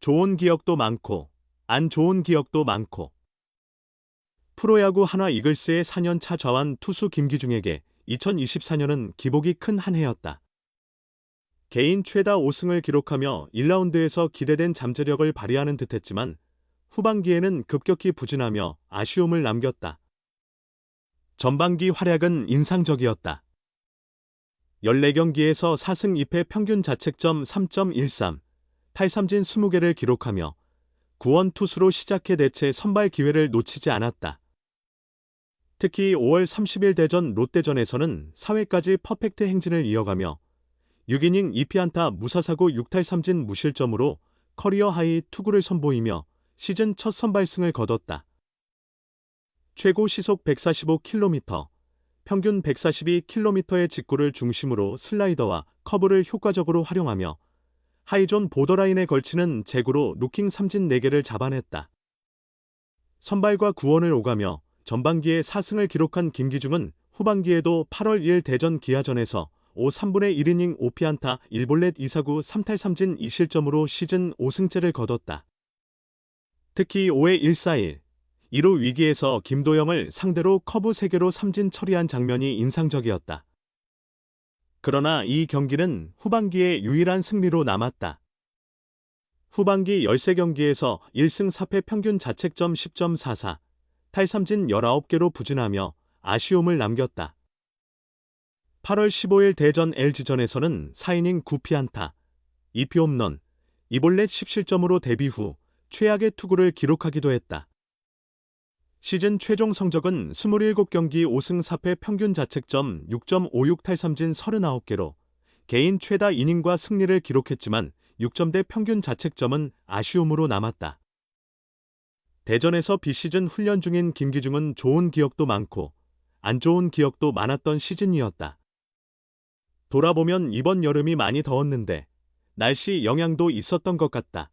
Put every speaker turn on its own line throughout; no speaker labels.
좋은 기억도 많고 안 좋은 기억도 많고. 프로야구 한화 이글스의 4년차 좌완 투수 김기중에게 2024년은 기복이 큰 한 해였다. 개인 최다 5승을 기록하며 1라운드에서 기대된 잠재력을 발휘하는 듯했지만 후반기에는 급격히 부진하며 아쉬움을 남겼다. 전반기 활약은 인상적이었다. 14경기에서 4승 2패 평균 자책점 3.13, 탈삼진 20개를 기록하며 구원 투수로 시작해 대체 선발 기회를 놓치지 않았다. 특히 5월 30일 대전 롯데전에서는 4회까지 퍼펙트 행진을 이어가며 6이닝 2피안타 무사사구 6탈삼진 무실점으로 커리어 하이 투구를 선보이며 시즌 첫 선발승을 거뒀다. 최고 시속 145km, 평균 142km의 직구를 중심으로 슬라이더와 커브를 효과적으로 활용하며 하이존 보더라인에 걸치는 제구로 루킹 삼진 4개를 잡아냈다. 선발과 구원을 오가며 전반기에 4승을 기록한 김기중은 후반기에도 8월 2일 대전 기아전에서 5 3분의 1이닝 5피안타 1볼넷 2사구 3탈삼진 2실점으로 시즌 5승째를 거뒀다. 특히 5회 1-4-1, 1루 위기에서 김도영을 상대로 커브 3개로 삼진 처리한 장면이 인상적이었다. 그러나 이 경기는 후반기의 유일한 승리로 남았다. 후반기 13경기에서 1승 4패 평균 자책점 10.44, 탈삼진 19개로 부진하며 아쉬움을 남겼다. 8월 15일 대전 LG전에서는 4이닝 9피안타, 2피 홈런, 2볼넷 10실점으로 데뷔 후 최악의 투구를 기록하기도 했다. 시즌 최종 성적은 27경기 5승 4패 평균 자책점 6.56 탈삼진 39개로 개인 최다 이닝과 승리를 기록했지만 6점대 평균 자책점은 아쉬움으로 남았다. 대전에서 비시즌 훈련 중인 김기중은 좋은 기억도 많고 안 좋은 기억도 많았던 시즌이었다. 돌아보면 이번 여름이 많이 더웠는데 날씨 영향도 있었던 것 같다.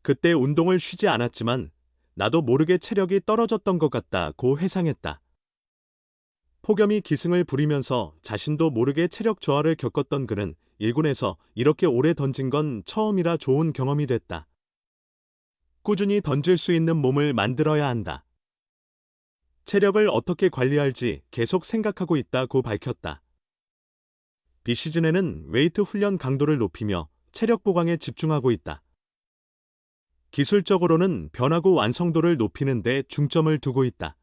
그때 운동을 쉬지 않았지만 나도 모르게 체력이 떨어졌던 것 같다고 회상했다. 폭염이 기승을 부리면서 자신도 모르게 체력 저하를 겪었던 그는 1군에서 이렇게 오래 던진 건 처음이라 좋은 경험이 됐다. 꾸준히 던질 수 있는 몸을 만들어야 한다. 체력을 어떻게 관리할지 계속 생각하고 있다고 밝혔다. 비시즌에는 웨이트 훈련 강도를 높이며 체력 보강에 집중하고 있다. 기술적으로는 변화구 완성도를 높이는 데 중점을 두고 있다.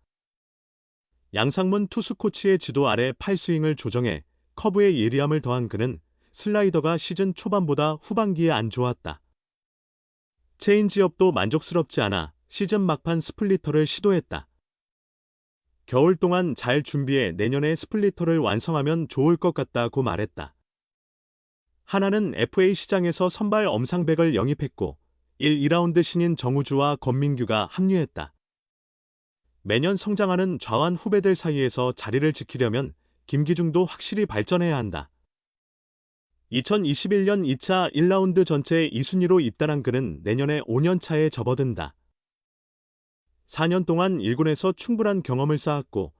양상문 투수 코치의 지도 아래 팔스윙을 조정해 커브의 예리함을 더한 그는 슬라이더가 시즌 초반보다 후반기에 안 좋았다. 체인지업도 만족스럽지 않아 시즌 막판 스플리터를 시도했다. 겨울 동안 잘 준비해 내년에 스플리터를 완성하면 좋을 것 같다고 말했다. 하나는 FA 시장에서 선발 엄상백을 영입했고 2라운드 신인 정우주와 권민규가 합류했다. 매년 성장하는 좌완 후배들 사이에서 자리를 지키려면 김기중도 확실히 발전해야 한다. 2021년 2차 1라운드 전체 2순위로 입단한 그는 내년에 5년 차에 접어든다. 4년 동안 1군에서 충분한 경험을 쌓았고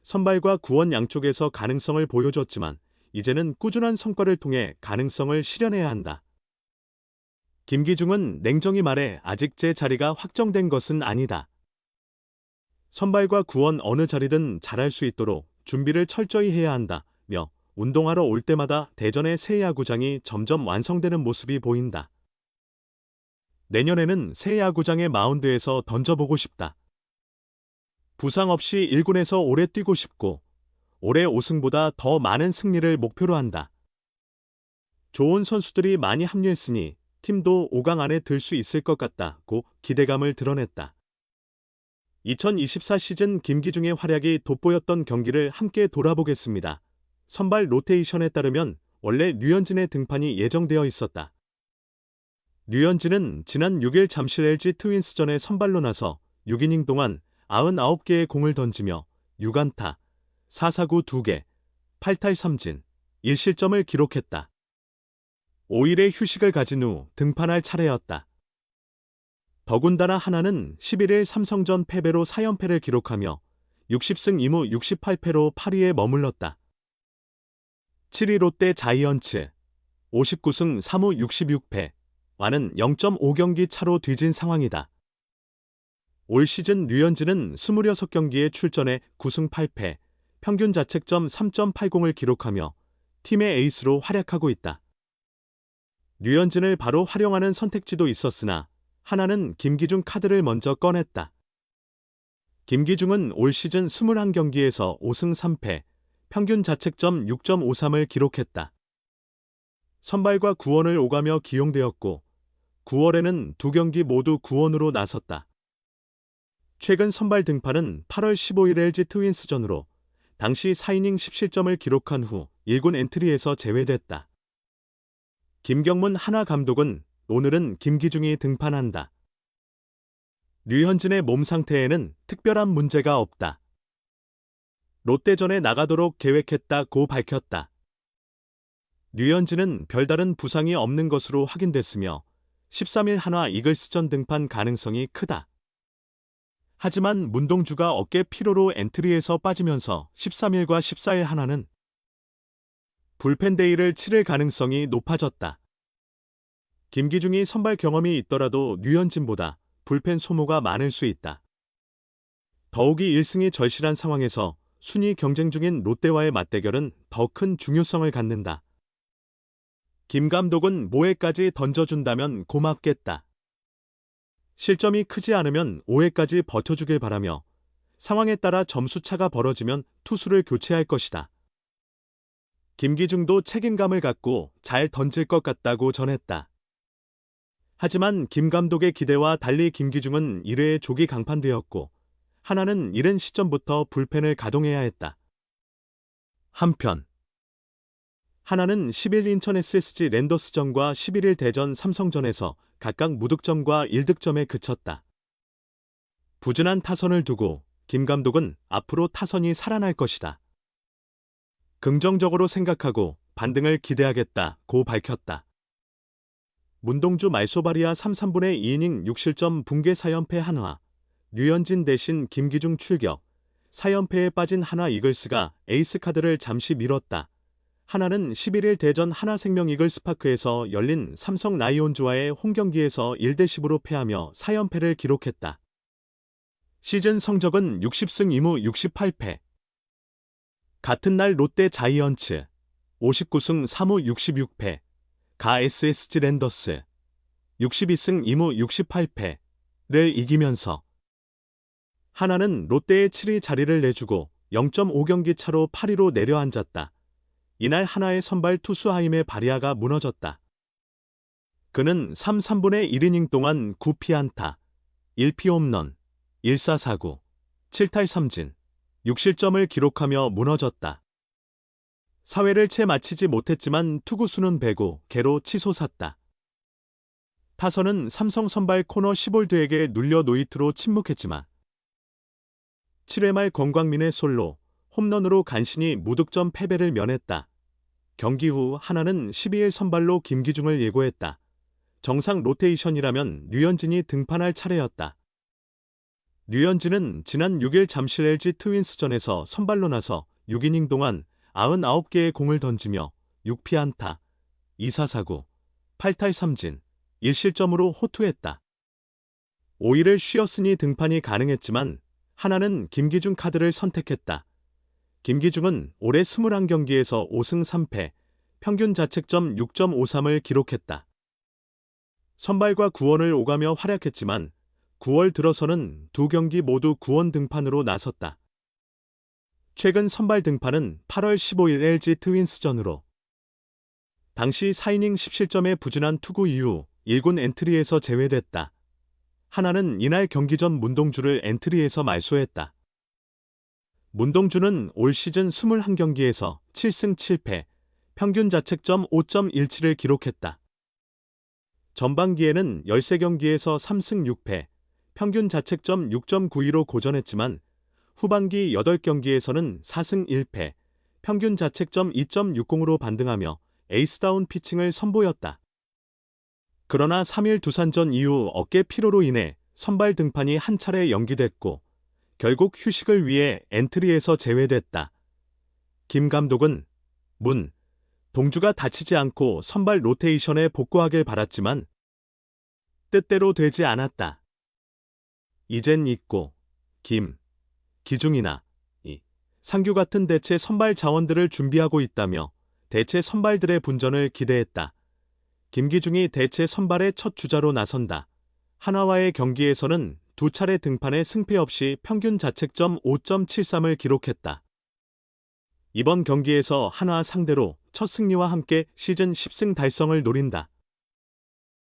선발과 구원 양쪽에서 가능성을 보여줬지만 이제는 꾸준한 성과를 통해 가능성을 실현해야 한다. 김기중은 냉정히 말해 아직 제 자리가 확정된 것은 아니다. 선발과 구원 어느 자리든 잘할 수 있도록 준비를 철저히 해야 한다며 운동하러 올 때마다 대전의 새 야구장이 점점 완성되는 모습이 보인다. 내년에는 새 야구장의 마운드에서 던져보고 싶다. 부상 없이 1군에서 오래 뛰고 싶고 올해 5승보다 더 많은 승리를 목표로 한다. 좋은 선수들이 많이 합류했으니 팀도 5강 안에 들 수 있을 것 같다고 기대감을 드러냈다. 2024 시즌 김기중의 활약이 돋보였던 경기를 함께 돌아보겠습니다. 선발 로테이션에 따르면 원래 류현진의 등판이 예정되어 있었다. 류현진은 지난 6일 잠실 LG 트윈스전에 선발로 나서 6이닝 동안 99개의 공을 던지며 6안타, 4사구 2개, 8탈삼진, 1실점을 기록했다. 5일의 휴식을 가진 후 등판할 차례였다. 더군다나 하나는 11일 삼성전 패배로 4연패를 기록하며 60승 2무 68패로 8위에 머물렀다. 7위 롯데 자이언츠 59승 3무 66패, 와는 0.5경기 차로 뒤진 상황이다. 올 시즌 류현진은 26경기에 출전해 9승 8패, 평균 자책점 3.80을 기록하며 팀의 에이스로 활약하고 있다. 류현진을 바로 활용하는 선택지도 있었으나 하나는 김기중 카드를 먼저 꺼냈다. 김기중은 올 시즌 21경기에서 5승 3패, 평균 자책점 6.53을 기록했다. 선발과 구원을 오가며 기용되었고 9월에는 2경기 모두 구원으로 나섰다. 최근 선발 등판은 8월 15일 LG 트윈스전으로 당시 4이닝 10실점을 기록한 후 1군 엔트리에서 제외됐다. 김경문 하나 감독은 오늘은 김기중이 등판한다. 류현진의 몸 상태에는 특별한 문제가 없다. 롯데전에 나가도록 계획했다고 밝혔다. 류현진은 별다른 부상이 없는 것으로 확인됐으며 13일 한화 이글스전 등판 가능성이 크다. 하지만 문동주가 어깨 피로로 엔트리에서 빠지면서 13일과 14일 한화는 불펜 데이를 치를 가능성이 높아졌다. 김기중이 선발 경험이 있더라도 류현진보다 불펜 소모가 많을 수 있다. 더욱이 1승이 절실한 상황에서 순위 경쟁 중인 롯데와의 맞대결은 더 큰 중요성을 갖는다. 김 감독은 모해까지 던져준다면 고맙겠다. 실점이 크지 않으면 5회까지 버텨주길 바라며 상황에 따라 점수차가 벌어지면 투수를 교체할 것이다. 김기중도 책임감을 갖고 잘 던질 것 같다고 전했다. 하지만 김 감독의 기대와 달리 김기중은 1회에 조기 강판되었고 하나는 이른 시점부터 불펜을 가동해야 했다. 한편 하나는 10일 인천 SSG 랜더스전과 11일 대전 삼성전에서 각각 무득점과 1득점에 그쳤다. 부진한 타선을 두고 김 감독은 앞으로 타선이 살아날 것이다. 긍정적으로 생각하고 반등을 기대하겠다고 밝혔다. 문동주 말소바리아 3, 3분의 2이닝 6실점 붕괴 4연패 한화, 류현진 대신 김기중 출격, 4연패에 빠진 한화 이글스가 에이스 카드를 잠시 밀었다. 하나는 11일 대전 하나생명 이글스파크에서 열린 삼성 라이온즈와의 홈경기에서 1대10으로 패하며 4연패를 기록했다. 시즌 성적은 60승 2무 68패. 같은 날 롯데 자이언츠 59승 3무 66패, 가 SSG 랜더스 62승 2무 68패를 이기면서 하나는 롯데의 7위 자리를 내주고 0.5경기 차로 8위로 내려앉았다. 이날 하나의 선발 투수 하임의 바리아가 무너졌다. 그는 3분의 1이닝 동안 9피안타, 1피 홈런, 1사사구, 7탈 3진, 6실점을 기록하며 무너졌다. 사회를 채 마치지 못했지만 투구수는 105개로 치솟았다. 타선은 삼성 선발 코너 시볼드에게 눌려 노히트로 침묵했지만 7회 말 권광민의 솔로, 홈런으로 간신히 무득점 패배를 면했다. 경기 후 하나는 12일 선발로 김기중을 예고했다. 정상 로테이션이라면 류현진이 등판할 차례였다. 류현진은 지난 6일 잠실 LG 트윈스전에서 선발로 나서 6이닝 동안 99개의 공을 던지며 6피안타, 2사사구, 8탈 3진, 1실점으로 호투했다. 5일을 쉬었으니 등판이 가능했지만 하나는 김기중 카드를 선택했다. 김기중은 올해 21경기에서 5승 3패, 평균 자책점 6.53을 기록했다. 선발과 구원을 오가며 활약했지만 9월 들어서는 2경기 모두 구원 등판으로 나섰다. 최근 선발 등판은 8월 15일 LG 트윈스전으로 당시 4이닝 10실점의 부진한 투구 이후 1군 엔트리에서 제외됐다. 하나는 이날 경기 전 문동주를 엔트리에서 말소했다. 문동주는 올 시즌 21경기에서 7승 7패, 평균 자책점 5.17을 기록했다. 전반기에는 13경기에서 3승 6패, 평균 자책점 6.92로 고전했지만 후반기 8경기에서는 4승 1패, 평균 자책점 2.60으로 반등하며 에이스다운 피칭을 선보였다. 그러나 3일 두산전 이후 어깨 피로로 인해 선발 등판이 한 차례 연기됐고 결국 휴식을 위해 엔트리에서 제외됐다. 김 감독은 동주가 다치지 않고 선발 로테이션에 복구하길 바랐지만 뜻대로 되지 않았다. 이젠 있고, 김, 기중이나 상규 같은 대체 선발 자원들을 준비하고 있다며 대체 선발들의 분전을 기대했다. 김기중이 대체 선발의 첫 주자로 나선다. 한화와의 경기에서는 두 차례 등판에 승패 없이 평균 자책점 5.73을 기록했다. 이번 경기에서 한화 상대로 첫 승리와 함께 시즌 10승 달성을 노린다.